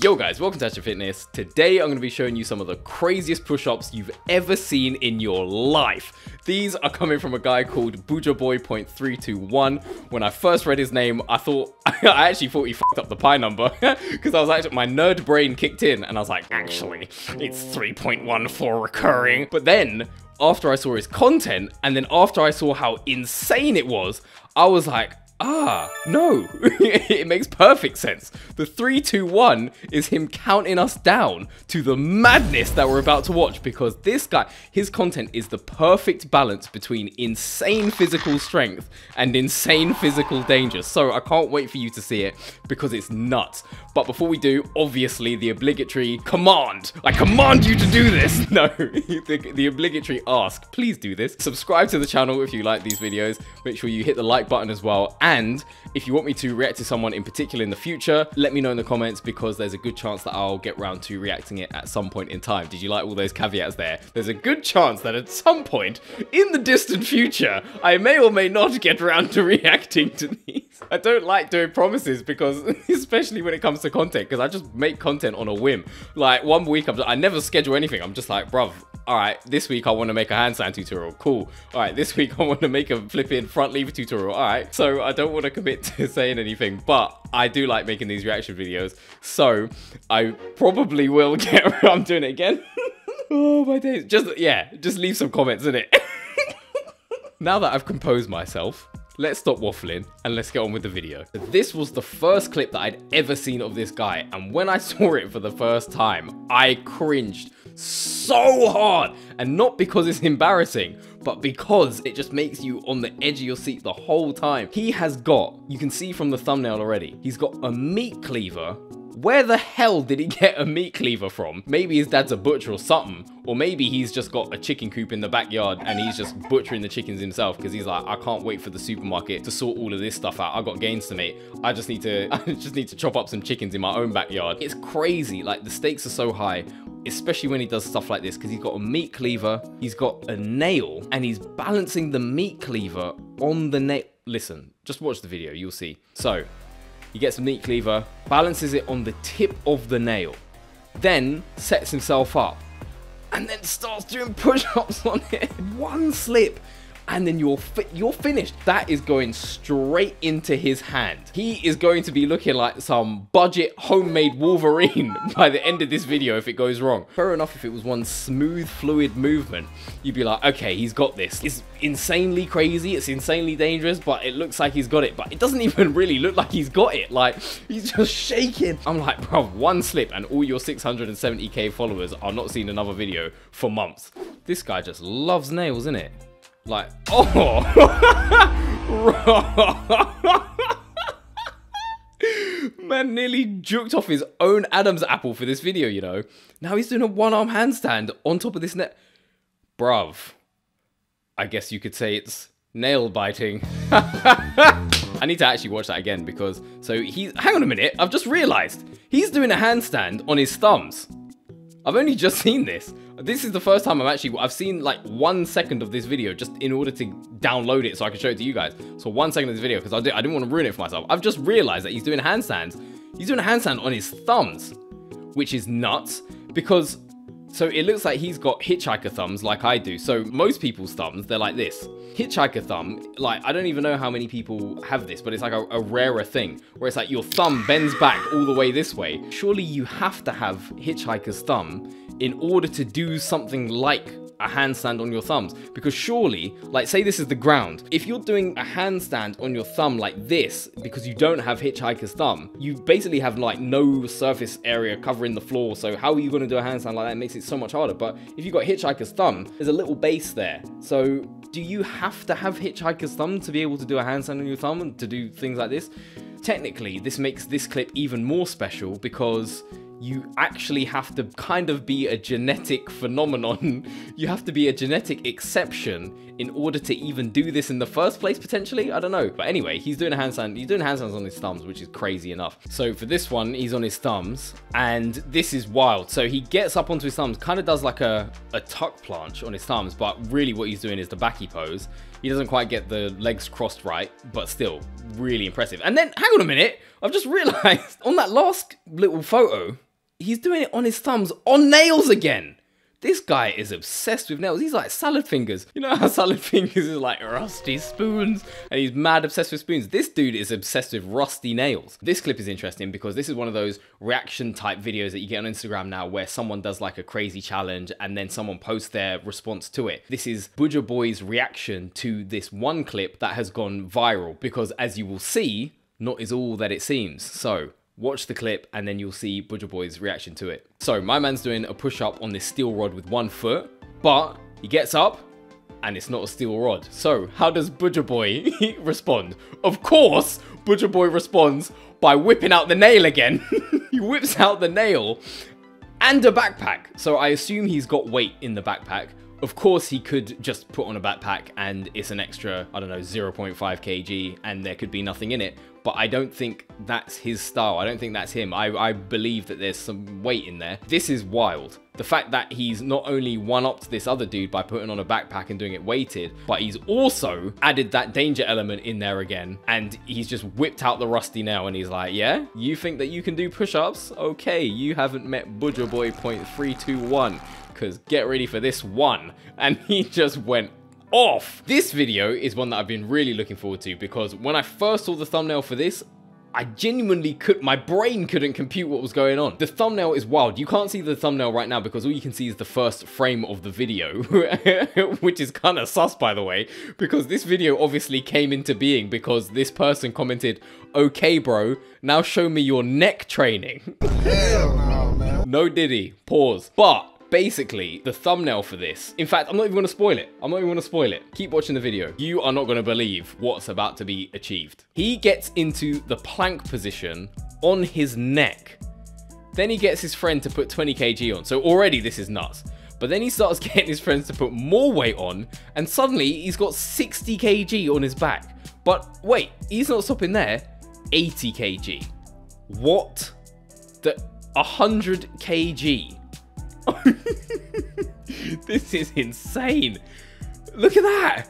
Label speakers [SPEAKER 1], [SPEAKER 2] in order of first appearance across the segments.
[SPEAKER 1] Yo guys, welcome to Ashton Fitness. Today I'm going to be showing you some of the craziest push-ups you've ever seen in your life. These are coming from a guy called Bujaboy .321. When I first read his name, I actually thought he fucked up the pi number because my nerd brain kicked in and I was like, actually, it's 3.14 recurring. But then after I saw his content and then after I saw how insane it was, I was like, no, it makes perfect sense. The 3-2-1 is him counting us down to the madness that we're about to watch, because this guy, his content is the perfect balance between insane physical strength and insane physical danger. So I can't wait for you to see it because it's nuts. But before we do, obviously the obligatory command. I command you to do this. No, the obligatory ask. Please do this. Subscribe to the channel if you like these videos. Make sure you hit the like button as well. And if you want me to react to someone in particular in the future, let me know in the comments, because there's a good chance that I'll get round to reacting it at some point in time. Did you like all those caveats there? There's a good chance that at some point in the distant future, I may or may not get round to reacting to these. I don't like doing promises, because especially when it comes to content, because I just make content on a whim. Like one week, I never schedule anything. I'm just like, bruv, all right, this week I want to make a handstand tutorial. Cool. All right, this week I want to make a flipping front lever tutorial. All right. So I don't want to commit to saying anything, but I do like making these reaction videos. So I probably will get around. I'm doing it again. Oh my days. Just leave some comments in it. Now that I've composed myself, let's stop waffling and let's get on with the video. This was the first clip that I'd ever seen of this guy, and when I saw it for the first time, I cringed so hard. And not because it's embarrassing, but because it just makes you on the edge of your seat the whole time. He has got, you can see from the thumbnail already, he's got a meat cleaver. Where the hell did he get a meat cleaver from? Maybe his dad's a butcher or something. Or maybe he's just got a chicken coop in the backyard and he's just butchering the chickens himself, because he's like, I can't wait for the supermarket to sort all of this stuff out. I've got gains to make. I just need to chop up some chickens in my own backyard. It's crazy. Like, the stakes are so high, especially when he does stuff like this, because he's got a meat cleaver, he's got a nail, and he's balancing the meat cleaver on the nail. Listen, just watch the video, you'll see. So he gets a meat cleaver, balances it on the tip of the nail, then sets himself up, and then starts doing push-ups on it. One slip, and then you're finished. That is going straight into his hand. He is going to be looking like some budget homemade Wolverine by the end of this video if it goes wrong. Fair enough, if it was one smooth, fluid movement, you'd be like, okay, he's got this. It's insanely crazy, it's insanely dangerous, but it looks like he's got it. But it doesn't even really look like he's got it. Like, he's just shaking. I'm like, bro, one slip and all your 670k followers are not seeing another video for months. This guy just loves nails, innit? Like, oh, man nearly juked off his own Adam's apple for this video, you know. Now he's doing a one-arm handstand on top of this net. Bruv, I guess you could say it's nail biting. I need to actually watch that again, because, hang on a minute, I've just realized he's doing a handstand on his thumbs. I've only just seen this. This is the first time I've seen like 1 second of this video just in order to download it so I can show it to you guys. So 1 second of this video, because I didn't want to ruin it for myself. I've just realized that he's doing handstands. He's doing a handstand on his thumbs, which is nuts, because so it looks like he's got hitchhiker thumbs like I do. So most people's thumbs, they're like this. Hitchhiker thumb, like, I don't even know how many people have this, but it's like a rarer thing, where it's like your thumb bends back all the way this way. Surely you have to have hitchhiker's thumb in order to do something like a handstand on your thumbs, because surely, like, say this is the ground, if you're doing a handstand on your thumb like this because you don't have hitchhiker's thumb, you basically have like no surface area covering the floor. So how are you going to do a handstand like that? It makes it so much harder. But if you've got hitchhiker's thumb, there's a little base there. So do you have to have hitchhiker's thumb to be able to do a handstand on your thumb and to do things like this? Technically, this makes this clip even more special, because you actually have to kind of be a genetic phenomenon. You have to be a genetic exception in order to even do this in the first place, potentially. I don't know. But anyway, he's doing a handstand. He's doing handstands on his thumbs, which is crazy enough. So for this one, he's on his thumbs, and this is wild. So he gets up onto his thumbs, kind of does like a tuck planche on his thumbs, but really what he's doing is the backy pose. He doesn't quite get the legs crossed right, but still really impressive. And then, hang on a minute, I've just realized on that last little photo, He's doing it on his thumbs, on nails again. This guy is obsessed with nails. He's like salad fingers. You know how salad fingers is like rusty spoons? And he's mad obsessed with spoons. This dude is obsessed with rusty nails. This clip is interesting because this is one of those reaction type videos that you get on Instagram now where someone does like a crazy challenge and then someone posts their response to it. This is Bujaboy's reaction to this one clip that has gone viral because, as you will see, not is all that it seems. So watch the clip and then you'll see Bujaboy's reaction to it. So my man's doing a push-up on this steel rod with 1 foot, but he gets up and it's not a steel rod. So how does Bujaboy respond? Of course, Bujaboy responds by whipping out the nail again. He whips out the nail and a backpack. So I assume he's got weight in the backpack. Of course, he could just put on a backpack and it's an extra, I don't know, 0.5 kg and there could be nothing in it. But I don't think that's his style. I don't think that's him. I believe that there's some weight in there. This is wild. The fact that he's not only one-upped this other dude by putting on a backpack and doing it weighted, but he's also added that danger element in there again. And he's just whipped out the rusty nail and he's like, yeah, you think that you can do push-ups? Okay, you haven't met Bujaboy .321. Because get ready for this one. And he just went off. This video is one that I've been really looking forward to because when I first saw the thumbnail for this, I genuinely my brain couldn't compute what was going on. The thumbnail is wild. You can't see the thumbnail right now because all you can see is the first frame of the video, which is kind of sus, by the way, because this video obviously came into being because this person commented, okay, bro, now show me your neck training. Hell no, man. No diddy, pause. But basically, the thumbnail for this, in fact, I'm not even going to spoil it. I'm not even going to spoil it. Keep watching the video. You are not going to believe what's about to be achieved. He gets into the plank position on his neck. Then he gets his friend to put 20 kg on. So already this is nuts. But then he starts getting his friends to put more weight on. And suddenly he's got 60 kg on his back. But wait, he's not stopping there. 80 kg. What? 100 kg. This is insane. Look at that.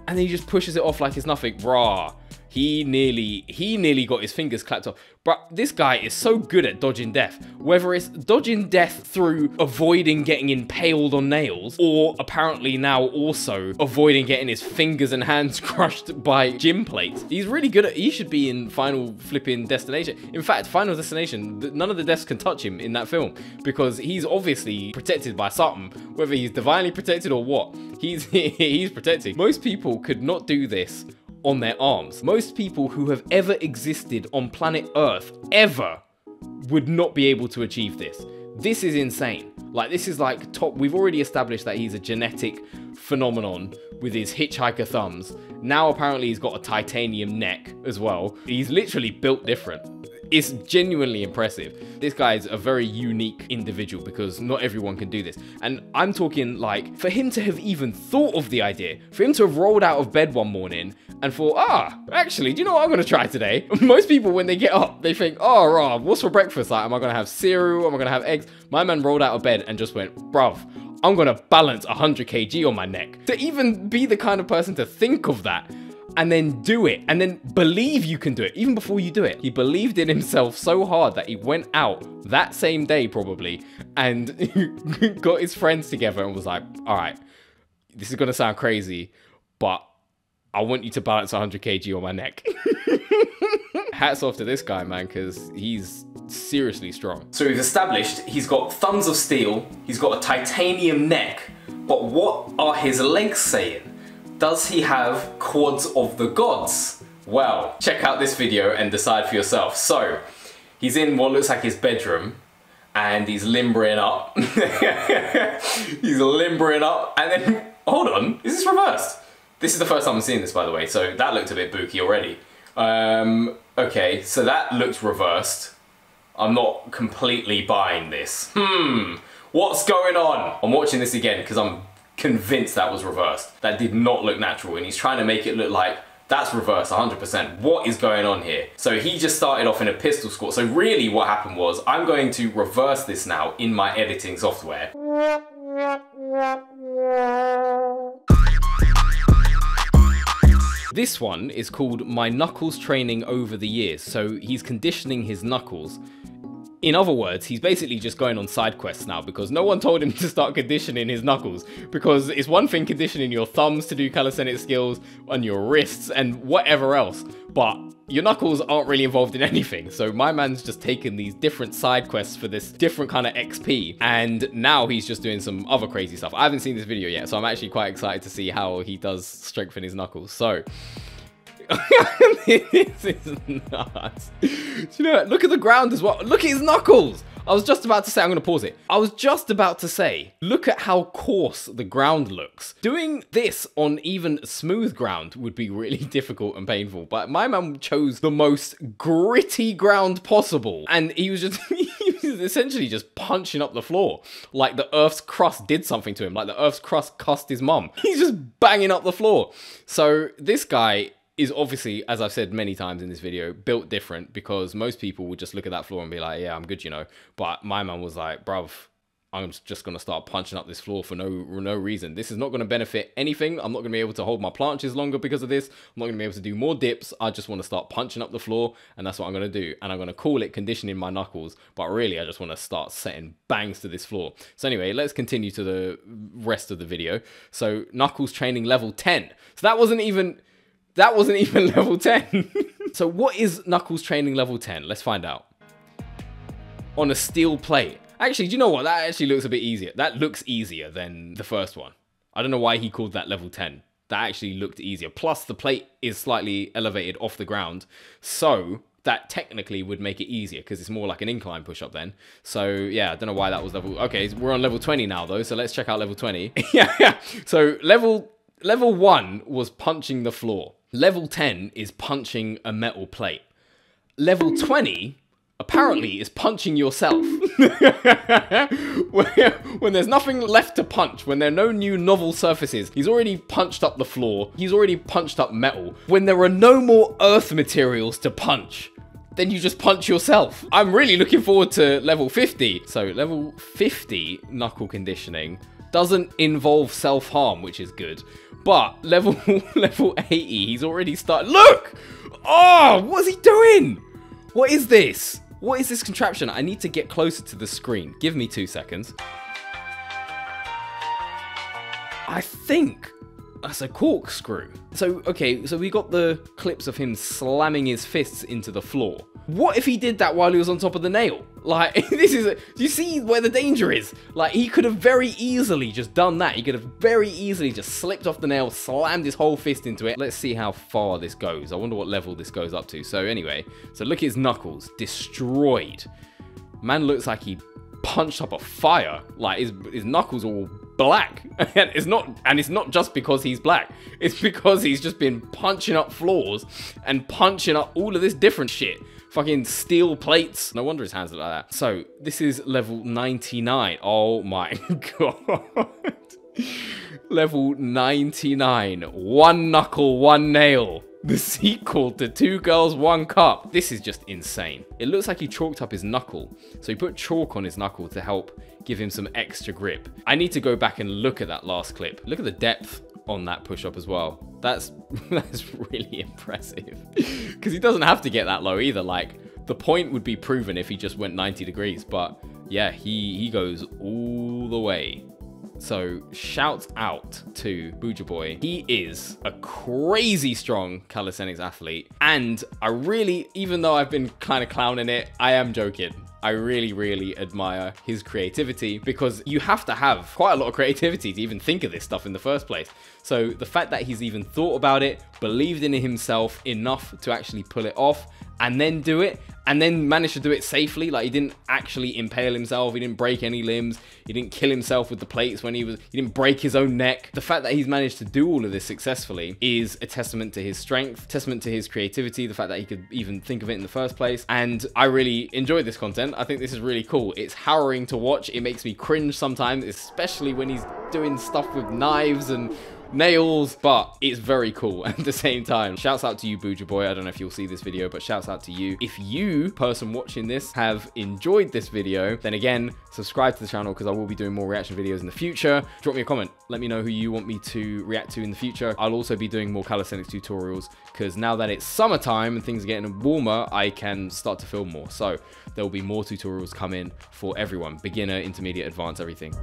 [SPEAKER 1] And then he just pushes it off like it's nothing. Rah. He nearly got his fingers clapped off. But this guy is so good at dodging death. Whether it's dodging death through avoiding getting impaled on nails, or apparently now also avoiding getting his fingers and hands crushed by gym plates. He's really good at, he should be in Final Flipping Destination. In fact, Final Destination, none of the deaths can touch him in that film because he's obviously protected by something. Whether he's divinely protected or what, he's protected. Most people could not do this on their arms. Most people who have ever existed on planet Earth ever would not be able to achieve this. This is insane. Like, this is like top. We've already established that he's a genetic phenomenon with his hitchhiker thumbs. Now apparently he's got a titanium neck as well. He's literally built different. It's genuinely impressive. This guy is a very unique individual because not everyone can do this. And I'm talking like, for him to have even thought of the idea, for him to have rolled out of bed one morning and thought, actually, do you know what I'm going to try today? Most people, when they get up, they think, oh, what's for breakfast? Like, am I going to have cereal? Am I going to have eggs? My man rolled out of bed and just went, bruv, I'm going to balance 100 kg on my neck. To even be the kind of person to think of that and then do it and then believe you can do it even before you do it. He believed in himself so hard that he went out that same day probably and got his friends together and was like, all right, this is going to sound crazy, but I want you to balance 100 kg on my neck. Hats off to this guy, man, because he's seriously strong. So we've established he's got thumbs of steel, he's got a titanium neck, but what are his legs saying? Does he have quads of the gods? Well, check out this video and decide for yourself. So, he's in what looks like his bedroom and he's limbering up. He's limbering up and then, hold on, is this reversed? This is the first time I'm seeing this, by the way, so that looked a bit booky already. Okay, so that looks reversed. I'm not completely buying this. What's going on? I'm watching this again because I'm convinced that was reversed. That did not look natural and he's trying to make it look like that's reversed 100%. What is going on here? So he just started off in a pistol squat. So really what happened was, I'm going to reverse this now in my editing software. This one is called My Knuckles Training Over the Years. So he's conditioning his knuckles. In other words, he's basically just going on side quests now because no one told him to start conditioning his knuckles. Because it's one thing conditioning your thumbs to do calisthenics skills, on your wrists and whatever else, but your knuckles aren't really involved in anything. So my man's just taken these different side quests for this different kind of XP, and now he's just doing some other crazy stuff. I haven't seen this video yet, so I'm actually quite excited to see how he does strengthen his knuckles. So this is nuts. You know, look at the ground as well. Look at his knuckles. I was just about to say, I'm going to pause it. I was just about to say, look at how coarse the ground looks. Doing this on even smooth ground would be really difficult and painful, but my man chose the most gritty ground possible, and he was just he was essentially just punching up the floor like the Earth's crust did something to him, like the Earth's crust cussed his mum. He's just banging up the floor. So this guy is obviously, as I've said many times in this video, built different, because most people would just look at that floor and be like, yeah, I'm good, you know. But my man was like, bruv, I'm just going to start punching up this floor for no reason. This is not going to benefit anything. I'm not going to be able to hold my planches longer because of this. I'm not going to be able to do more dips. I just want to start punching up the floor, and that's what I'm going to do. And I'm going to call it conditioning my knuckles, but really I just want to start setting bangs to this floor. So anyway, let's continue to the rest of the video. So knuckles training level 10. So that wasn't even level 10. So what is knuckles training level 10? Let's find out. On a steel plate. Actually, do you know what? That actually looks a bit easier. That looks easier than the first one. I don't know why he called that level 10. That actually looked easier. Plus, the plate is slightly elevated off the ground. So that technically would make it easier because it's more like an incline push-up then. So yeah, I don't know why that was level... Okay, we're on level 20 now though. So let's check out level 20. Yeah. So level 1 was punching the floor. Level 10 is punching a metal plate. Level 20 apparently is punching yourself. When there's nothing left to punch, when there are no new novel surfaces, he's already punched up the floor, he's already punched up metal. When there are no more earth materials to punch, then you just punch yourself. I'm really looking forward to level 50. So level 50 knuckle conditioning doesn't involve self-harm, which is good. But level 80, he's already started. Look! Oh, what is he doing? What is this? What is this contraption? I need to get closer to the screen. Give me 2 seconds. I think that's a corkscrew. So, okay, so we got the clips of him slamming his fists into the floor. What if he did that while he was on top of the nail? Like, this is do you see where the danger is? Like, he could have very easily just done that. He could have very easily just slipped off the nail, slammed his whole fist into it. Let's see how far this goes. I wonder what level this goes up to. So anyway, so look at his knuckles, destroyed. Man looks like he punched up a fire. Like, his knuckles are all black. And it's not just because he's black. It's because he's just been punching up floors and punching up all of this different shit. Fucking steel plates. No wonder his hands look like that. So this is level 99. Oh my god. Level 99. One knuckle, one nail. The sequel to 2 Girls, 1 Cup. This is just insane. It looks like he chalked up his knuckle. So he put chalk on his knuckle to help give him some extra grip. I need to go back and look at that last clip. Look at the depth on that push-up as well. That's really impressive. Because he doesn't have to get that low either. Like, the point would be proven if he just went 90 degrees. But yeah, he goes all the way. So shout out to Bujaboy. He is a crazy strong calisthenics athlete. And I really, even though I've been kind of clowning it, I am joking. I really admire his creativity, because you have to have quite a lot of creativity to even think of this stuff in the first place. So the fact that he's even thought about it, believed in himself enough to actually pull it off, and then do it, and then manage to do it safely. Like, he didn't actually impale himself, he didn't break any limbs, he didn't kill himself with the plates when he didn't break his own neck. The fact that he's managed to do all of this successfully is a testament to his strength, testament to his creativity, the fact that he could even think of it in the first place. And I really enjoy this content. I think this is really cool. It's harrowing to watch. It makes me cringe sometimes, especially when he's doing stuff with knives and nails, but it's very cool at the same time. Shouts out to you, Bujaboy. I don't know if you'll see this video, but shouts out to you. If you, person watching this, have enjoyed this video, then again, subscribe to the channel because I will be doing more reaction videos in the future. Drop me a comment. Let me know who you want me to react to in the future. I'll also be doing more calisthenics tutorials because now that it's summertime and things are getting warmer, I can start to film more. So there will be more tutorials coming for everyone, beginner, intermediate, advanced, everything.